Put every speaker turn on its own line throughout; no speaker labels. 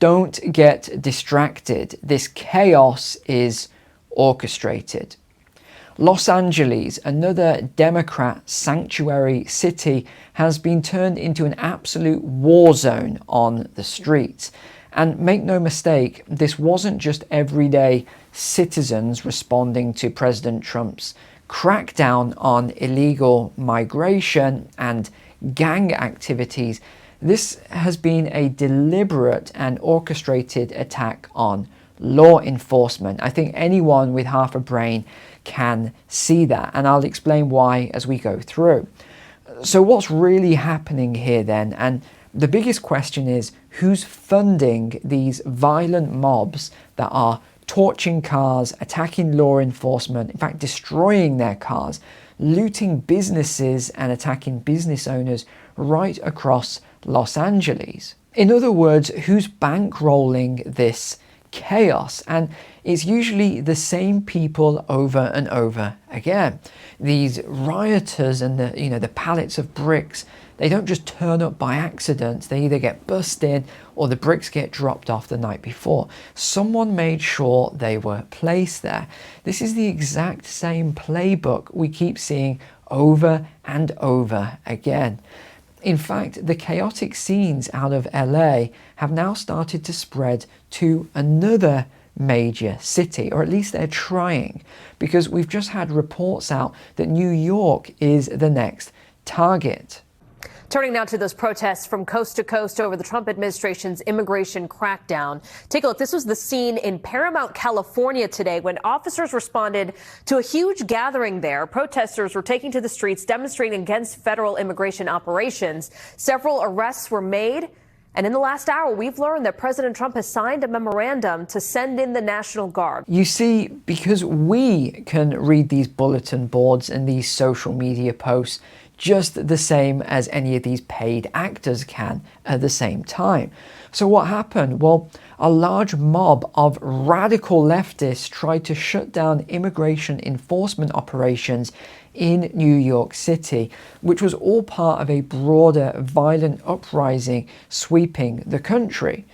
don't get distracted. This chaos is orchestrated. Los Angeles, another Democrat sanctuary city, has been turned into an absolute war zone on the streets. And make no mistake, this wasn't just everyday citizens responding to President Trump's crackdown on illegal migration and gang activities. This has been a deliberate and orchestrated attack on law enforcement. I think anyone with half a brain can see that, and I'll explain why as we go through. So what's really happening here then? And the biggest question is, who's funding these violent mobs that are torching cars, attacking law enforcement, in fact destroying their cars, looting businesses and attacking business owners right across Los Angeles? In other words, who's bankrolling this chaos? And it's usually the same people over and over again. These rioters and the pallets of bricks, they don't just turn up by accident. They either get bussed in or the bricks get dropped off the night before. Someone made sure they were placed there. This is the exact same playbook we keep seeing over and over again. In fact, the chaotic scenes out of LA have now started to spread to another major city, or at least they're trying, because we've just had reports out that New York is the next target.
Turning now to those protests from coast to coast over the Trump administration's immigration crackdown. Take a look. This was the scene in Paramount, California today when officers responded to a huge gathering there. Protesters were taking to the streets demonstrating against federal immigration operations. Several arrests were made. And in the last hour, we've learned that President Trump has signed a memorandum to send in the National Guard.
You see, because we can read these bulletin boards and these social media posts just the same as any of these paid actors can at the same time. So what happened? Well, a large mob of radical leftists tried to shut down immigration enforcement operations in New York City, which was all part of a broader violent uprising sweeping the country.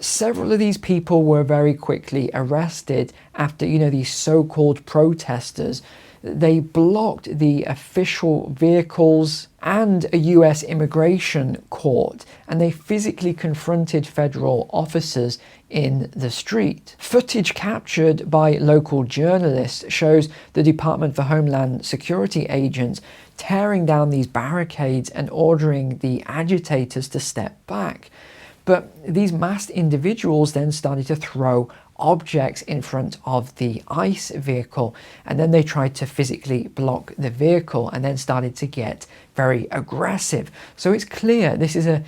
Several of these people were very quickly arrested after, these so-called protesters. They blocked the official vehicles and a US immigration court, and they physically confronted federal officers in the street. Footage captured by local journalists shows the Department for Homeland Security agents tearing down these barricades and ordering the agitators to step back. But these masked individuals then started to throw objects in front of the ICE vehicle, and then they tried to physically block the vehicle and then started to get very aggressive. So it's clear this is a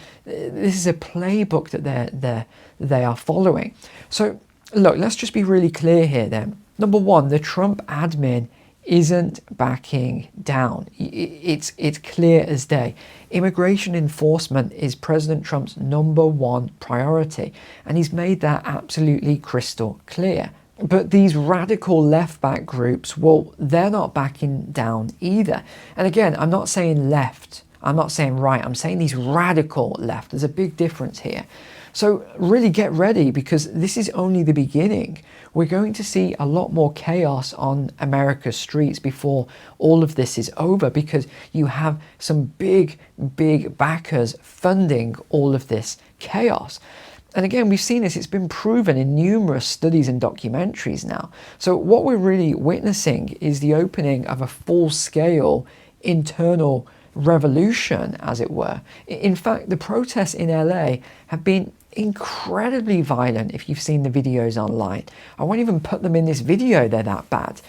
playbook that they are following. So look, let's just be really clear here then. Number one, the Trump admin isn't backing down. It's clear as day. Immigration enforcement is President Trump's #1 priority, and he's made that absolutely crystal clear. But these radical left-back groups, well, they're not backing down either. And again, I'm not saying left, I'm not saying right, I'm saying these radical left. There's a big difference here. So really get ready, because this is only the beginning. We're going to see a lot more chaos on America's streets before all of this is over, because you have some big backers funding all of this chaos. And again, we've seen this, it's been proven in numerous studies and documentaries now. So what we're really witnessing is the opening of a full-scale internal revolution, as it were. In fact, the protests in LA have been incredibly violent. If you've seen the videos online, I won't even put them in this video, they're that bad.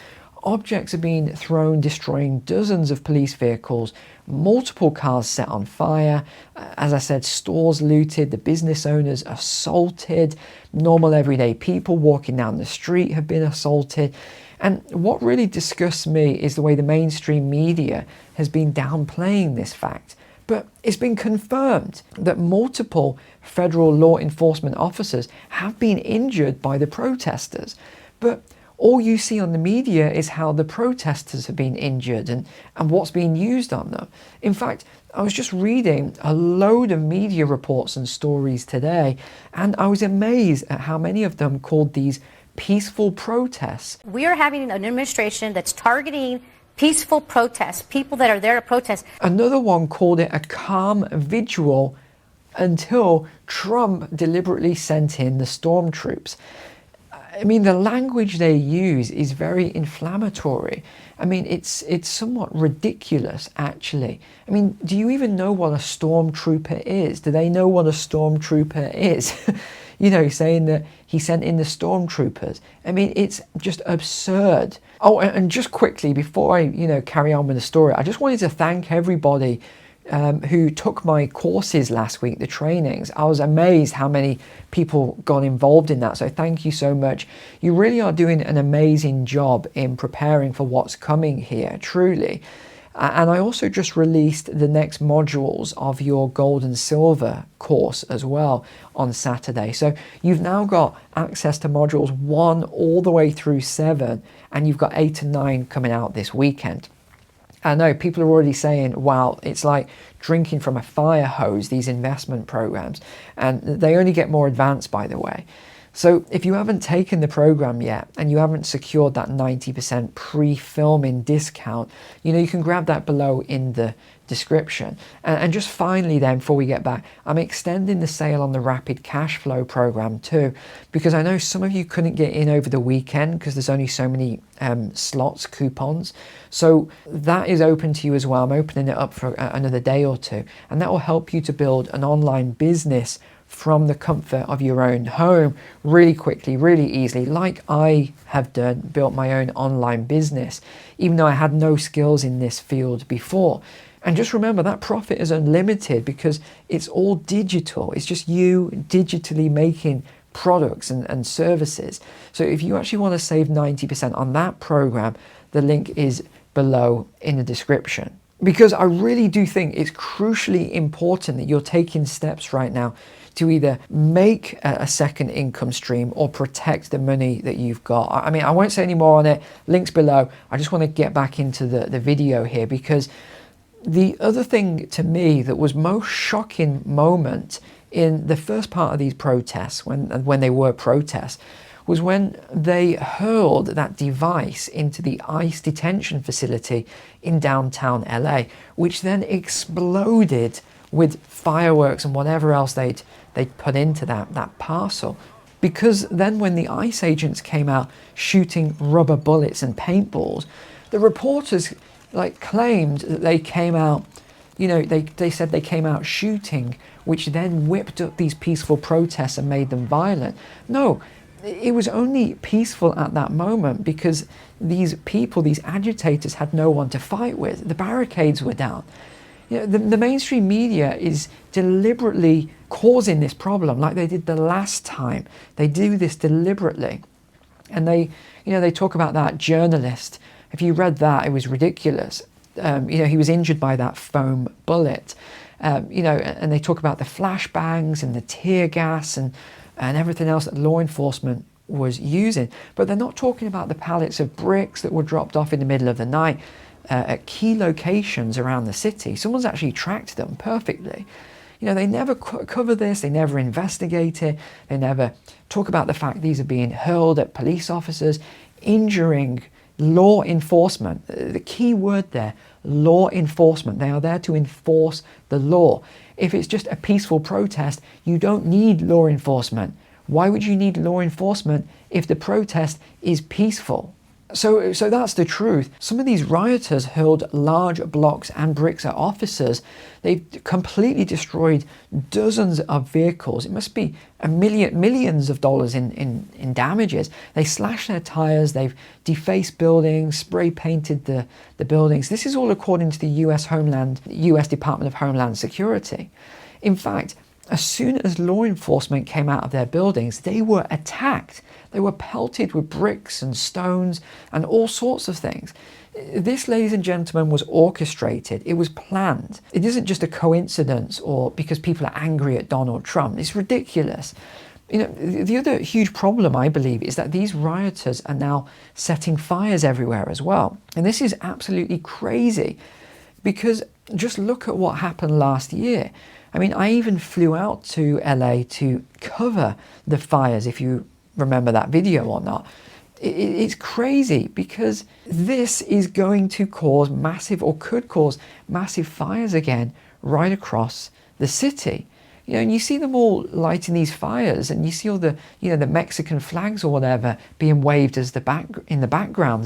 Objects are being thrown, destroying dozens of police vehicles, multiple cars set on fire, as I said, stores looted, the business owners assaulted, normal everyday people walking down the street have been assaulted. And what really disgusts me is the way the mainstream media has been downplaying this fact. But it's been confirmed that multiple federal law enforcement officers have been injured by the protesters. But all you see on the media is how the protesters have been injured and what's being used on them. In fact, I was just reading a load of media reports and stories today, and I was amazed at how many of them called these peaceful protests.
We are having an administration that's targeting peaceful protests, people that are there to protest.
Another one called it a calm vigil until Trump deliberately sent in the stormtroops. I mean, the language they use is very inflammatory. I mean, it's somewhat ridiculous, actually. I mean, do you even know what a stormtrooper is? Do they know what a stormtrooper is? You know, saying that he sent in the stormtroopers. I mean, it's just absurd. Oh, and just quickly, before I, carry on with the story, I just wanted to thank everybody who took my courses last week, the trainings. I was amazed how many people got involved in that. So thank you so much. You really are doing an amazing job in preparing for what's coming here, truly. And I also just released the next modules of your gold and silver course as well on Saturday. So you've now got access to modules 1 all the way through 7, and you've got 8 and 9 coming out this weekend. I know people are already saying, wow, it's like drinking from a fire hose, these investment programs. And they only get more advanced, by the way. So if you haven't taken the program yet and you haven't secured that 90% pre-filming discount, you can grab that below in the description. And just finally then, before we get back, I'm extending the sale on the Rapid Cash Flow program too, because I know some of you couldn't get in over the weekend because there's only so many slots, coupons. So that is open to you as well. I'm opening it up for another day or two, and that will help you to build an online business from the comfort of your own home really quickly, really easily, like I have done, built my own online business, even though I had no skills in this field before. And just remember that profit is unlimited because it's all digital. It's just you digitally making products and services. So if you actually want to save 90% on that program, the link is below in the description. Because I really do think it's crucially important that you're taking steps right now to either make a second income stream or protect the money that you've got. I mean, I won't say any more on it. Links below. I just want to get back into the video here, because the other thing to me that was most shocking moment in the first part of these protests, when they were protests, was when they hurled that device into the ICE detention facility in downtown LA, which then exploded with fireworks and whatever else they'd put into that parcel. Because then when the ICE agents came out shooting rubber bullets and paintballs, the reporters claimed that they came out, they said they came out shooting, which then whipped up these peaceful protests and made them violent. No, it was only peaceful at that moment because these people, these agitators, had no one to fight with. The barricades were down. The mainstream media is deliberately causing this problem like they did the last time. They do this deliberately. And they talk about that journalist. If you read that, it was ridiculous. He was injured by that foam bullet. And they talk about the flashbangs and the tear gas and everything else that law enforcement was using. But they're not talking about the pallets of bricks that were dropped off in the middle of the night at key locations around the city. Someone's actually tracked them perfectly. They never cover this, they never investigate it, they never talk about the fact these are being hurled at police officers, injuring law enforcement. The key word there, law enforcement. They are there to enforce the law. If it's just a peaceful protest, you don't need law enforcement. Why would you need law enforcement if the protest is peaceful? So that's the truth. Some of these rioters hurled large blocks and bricks at officers. They've completely destroyed dozens of vehicles. It must be millions of dollars in damages. They slashed their tires, they've defaced buildings, spray painted the buildings. This is all according to the US Department of Homeland Security. In fact, as soon as law enforcement came out of their buildings, they were attacked. They were pelted with bricks and stones and all sorts of things. This, ladies and gentlemen, was orchestrated. It was planned. It isn't just a coincidence or because people are angry at Donald Trump. It's ridiculous. The other huge problem, I believe, is that these rioters are now setting fires everywhere as well. And this is absolutely crazy, because just look at what happened last year. I mean, I even flew out to LA to cover the fires, if you remember that video or not. It's crazy, because this is going to cause massive, or could cause massive fires again right across the city. And you see them all lighting these fires, and you see all the, the Mexican flags or whatever being waved as in the background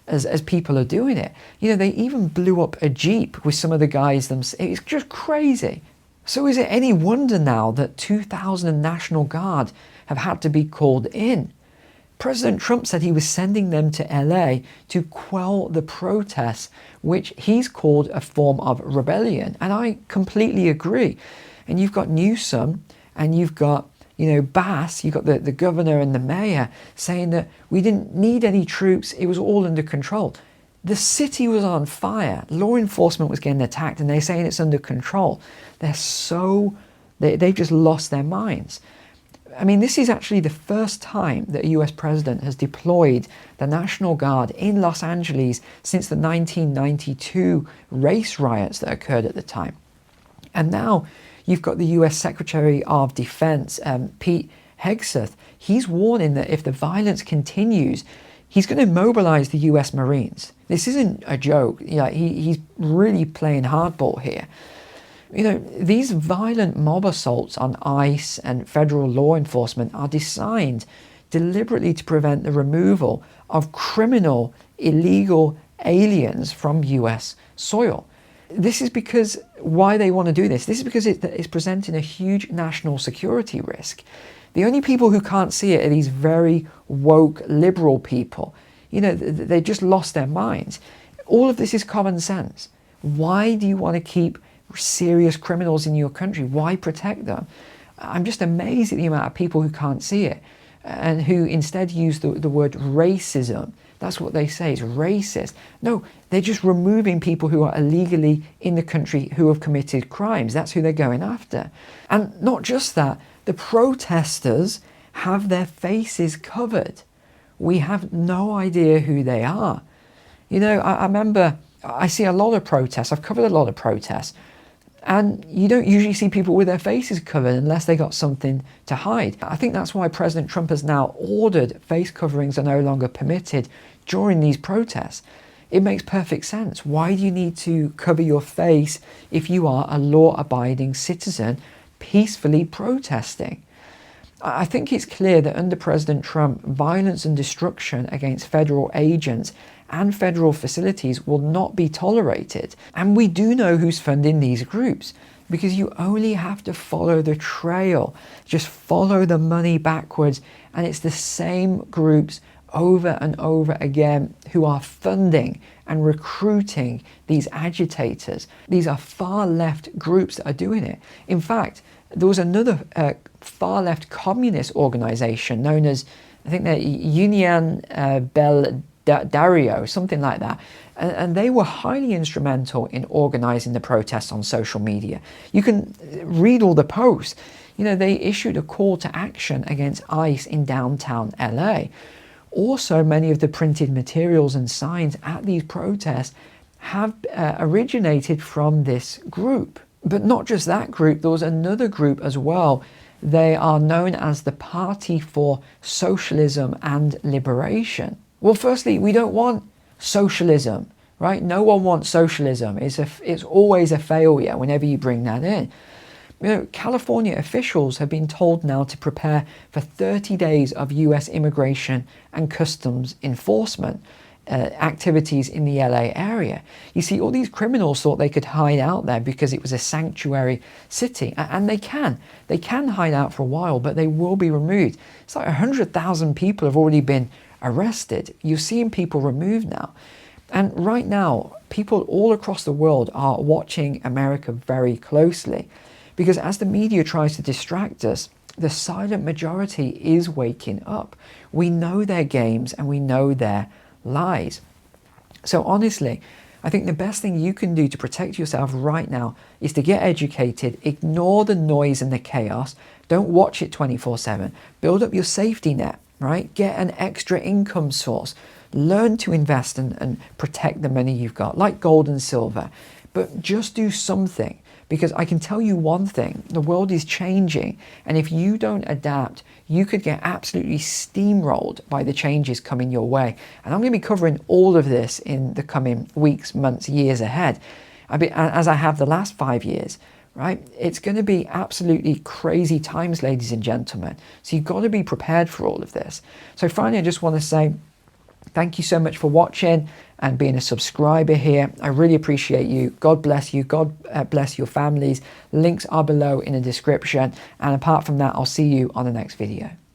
as people are doing it. They even blew up a Jeep with some of the guys themselves. It's just crazy. So is it any wonder now that 2,000 National Guard have had to be called in? President Trump said he was sending them to LA to quell the protests, which he's called a form of rebellion. And I completely agree. And you've got Newsom, and you've got, Bass, you've got the governor and the mayor saying that we didn't need any troops, it was all under control. The city was on fire, law enforcement was getting attacked, and they're saying it's under control. They've just lost their minds. I mean, this is actually the first time that a US president has deployed the National Guard in Los Angeles since the 1992 race riots that occurred at the time. And now you've got the US Secretary of Defense, Pete Hegseth. He's warning that if the violence continues, he's going to mobilize the US Marines. This isn't a joke. He's really playing hardball here. These violent mob assaults on ICE and federal law enforcement are designed deliberately to prevent the removal of criminal, illegal aliens from US soil. This is because, why they want to do this? This is because it's presenting a huge national security risk. The only people who can't see it are these very woke liberal people. They just lost their minds. All of this is common sense. Why do you want to keep serious criminals in your country? Why protect them? I'm just amazed at the amount of people who can't see it and who instead use the word racism. That's what they say, is racist. No, they're just removing people who are illegally in the country who have committed crimes. That's who they're going after. And not just that, the protesters have their faces covered. We have no idea who they are. I remember, I see a lot of protests. I've covered a lot of protests. And you don't usually see people with their faces covered unless they got something to hide. I think that's why President Trump has now ordered face coverings are no longer permitted during these protests. It makes perfect sense. Why do you need to cover your face if you are a law-abiding citizen peacefully protesting? I think it's clear that under President Trump, violence and destruction against federal agents and federal facilities will not be tolerated. And we do know who's funding these groups, because you only have to follow the trail. Just follow the money backwards, and it's the same groups over and over again who are funding and recruiting these agitators. These are far left groups that are doing it. In fact, there was another far left communist organization known as, I think they're Union Bel Dario, something like that. And they were highly instrumental in organizing the protests on social media. You can read all the posts. They issued a call to action against ICE in downtown LA. Also, many of the printed materials and signs at these protests have originated from this group. But not just that group, there was another group as well. They are known as the Party for Socialism and Liberation. Well, firstly, we don't want socialism, right? No one wants socialism. It's always a failure whenever you bring that in. California officials have been told now to prepare for 30 days of US immigration and customs enforcement activities in the LA area. You see, all these criminals thought they could hide out there because it was a sanctuary city, and they can hide out for a while, but they will be removed. It's like 100,000 people have already been arrested. You're seeing people removed now. And right now, people all across the world are watching America very closely, because as the media tries to distract us, the silent majority is waking up. We know their games and we know their lies. So honestly, I think the best thing you can do to protect yourself right now is to get educated, ignore the noise and the chaos, don't watch it 24/7, build up your safety net, right? Get an extra income source, learn to invest and protect the money you've got, like gold and silver, but just do something. Because I can tell you one thing, the world is changing, and if you don't adapt, you could get absolutely steamrolled by the changes coming your way. And I'm going to be covering all of this in the coming weeks, months, years ahead, as I have the last 5 years, right? It's going to be absolutely crazy times, ladies and gentlemen. So you've got to be prepared for all of this. So finally, I just want to say, thank you so much for watching and being a subscriber here. I really appreciate you. God bless you. God bless your families. Links are below in the description. And apart from that, I'll see you on the next video.